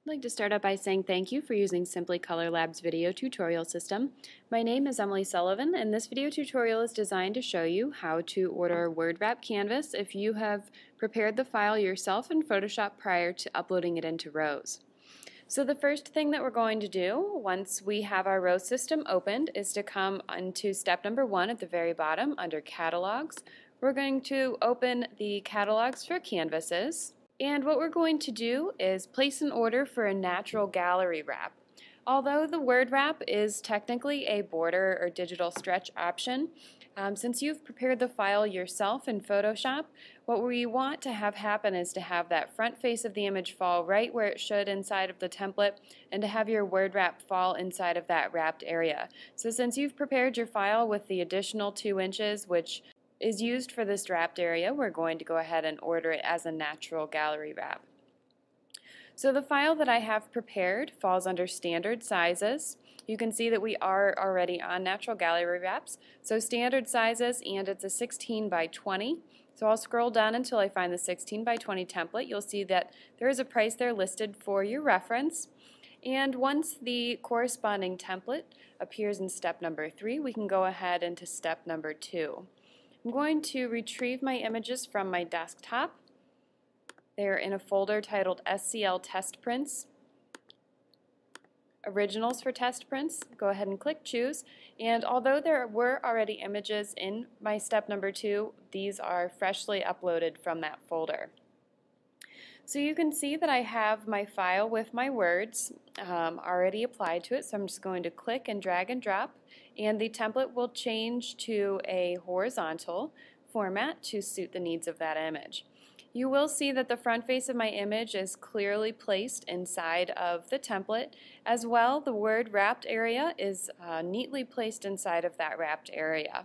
I'd like to start out by saying thank you for using Simply Color Lab's video tutorial system. My name is Emily Sullivan, and this video tutorial is designed to show you how to order Word Wrap Canvas if you have prepared the file yourself in Photoshop prior to uploading it into Rose. So the first thing that we're going to do once we have our Rose system opened is to come into step number 1 at the very bottom under Catalogs. We're going to open the Catalogs for Canvases. And what we're going to do is place an order for a natural gallery wrap. Although the word wrap is technically a border or digital stretch option, since you've prepared the file yourself in Photoshop, what we want to have happen is to have that front face of the image fall right where it should inside of the template, and to have your word wrap fall inside of that wrapped area. So since you've prepared your file with the additional 2 inches, which is used for this wrapped area, we're going to go ahead and order it as a natural gallery wrap. So the file that I have prepared falls under standard sizes. You can see that we are already on natural gallery wraps. So standard sizes, and it's a 16 by 20. So I'll scroll down until I find the 16 by 20 template. You'll see that there is a price there listed for your reference. And once the corresponding template appears in step number 3, we can go ahead into step number 2. I'm going to retrieve my images from my desktop. They're in a folder titled SCL Test Prints, Originals for Test Prints. Go ahead and click Choose. And although there were already images in my step number 2, these are freshly uploaded from that folder. So you can see that I have my file with my words already applied to it, so I'm just going to click and drag and drop, and the template will change to a horizontal format to suit the needs of that image. You will see that the front face of my image is clearly placed inside of the template. As well, the word wrapped area is neatly placed inside of that wrapped area.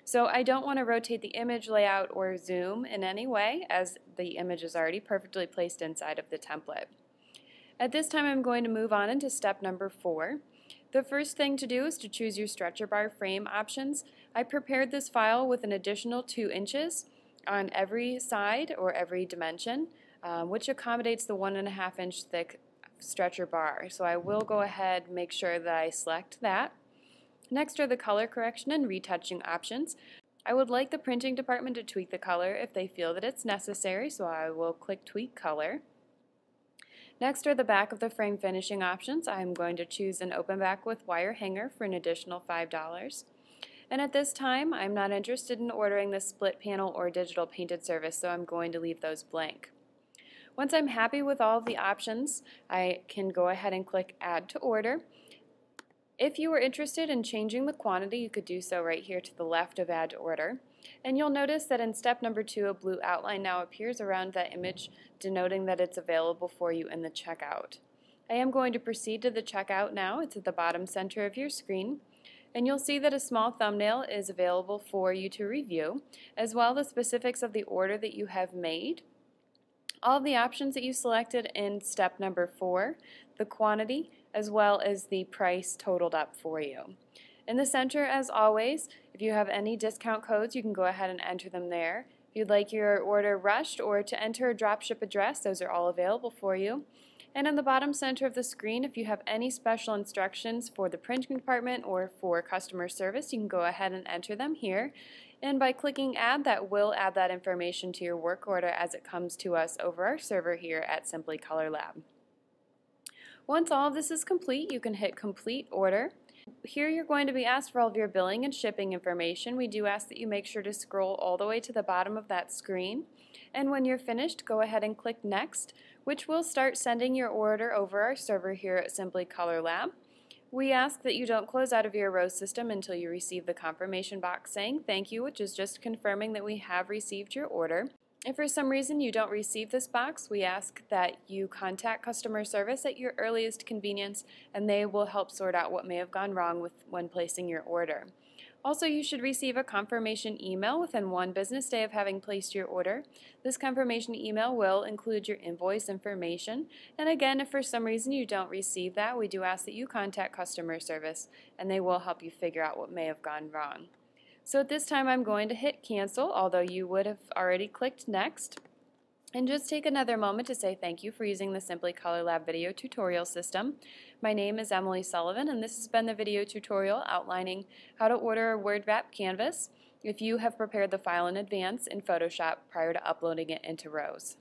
So I don't want to rotate the image layout or zoom in any way, as the image is already perfectly placed inside of the template. At this time I'm going to move on into step number 4. The first thing to do is to choose your stretcher bar frame options. I prepared this file with an additional 2 inches on every side or every dimension, which accommodates the 1.5 inch thick stretcher bar. So I will go ahead and make sure that I select that. Next are the color correction and retouching options. I would like the printing department to tweak the color if they feel that it's necessary, so I will click Tweak Color. Next are the back of the frame finishing options. I'm going to choose an open back with wire hanger for an additional $5. And at this time, I'm not interested in ordering the split panel or digital painted service, so I'm going to leave those blank. Once I'm happy with all of the options, I can go ahead and click Add to Order. If you were interested in changing the quantity, you could do so right here to the left of Add to Order. And you'll notice that in step number 2, a blue outline now appears around that image, denoting that it's available for you in the checkout. I am going to proceed to the checkout now. It's at the bottom center of your screen. And you'll see that a small thumbnail is available for you to review, as well as the specifics of the order that you have made. All of the options that you selected in step number 4, the quantity, as well as the price totaled up for you. In the center, as always, if you have any discount codes, you can go ahead and enter them there. If you'd like your order rushed or to enter a dropship address, those are all available for you. And in the bottom center of the screen, if you have any special instructions for the printing department or for customer service, you can go ahead and enter them here. And by clicking Add, that will add that information to your work order as it comes to us over our server here at Simply Color Lab. Once all of this is complete, you can hit Complete Order. Here you're going to be asked for all of your billing and shipping information. We do ask that you make sure to scroll all the way to the bottom of that screen. And when you're finished, go ahead and click Next, which will start sending your order over our server here at Simply Color Lab. We ask that you don't close out of your Rose system until you receive the confirmation box saying thank you, which is just confirming that we have received your order. If for some reason you don't receive this box, we ask that you contact customer service at your earliest convenience, and they will help sort out what may have gone wrong when placing your order. Also, you should receive a confirmation email within 1 business day of having placed your order. This confirmation email will include your invoice information, and again, if for some reason you don't receive that, we do ask that you contact customer service, and they will help you figure out what may have gone wrong. So at this time I'm going to hit cancel, although you would have already clicked next. And just take another moment to say thank you for using the Simply Color Lab video tutorial system. My name is Emily Sullivan, and this has been the video tutorial outlining how to order a WordWrap canvas if you have prepared the file in advance in Photoshop prior to uploading it into ROSE.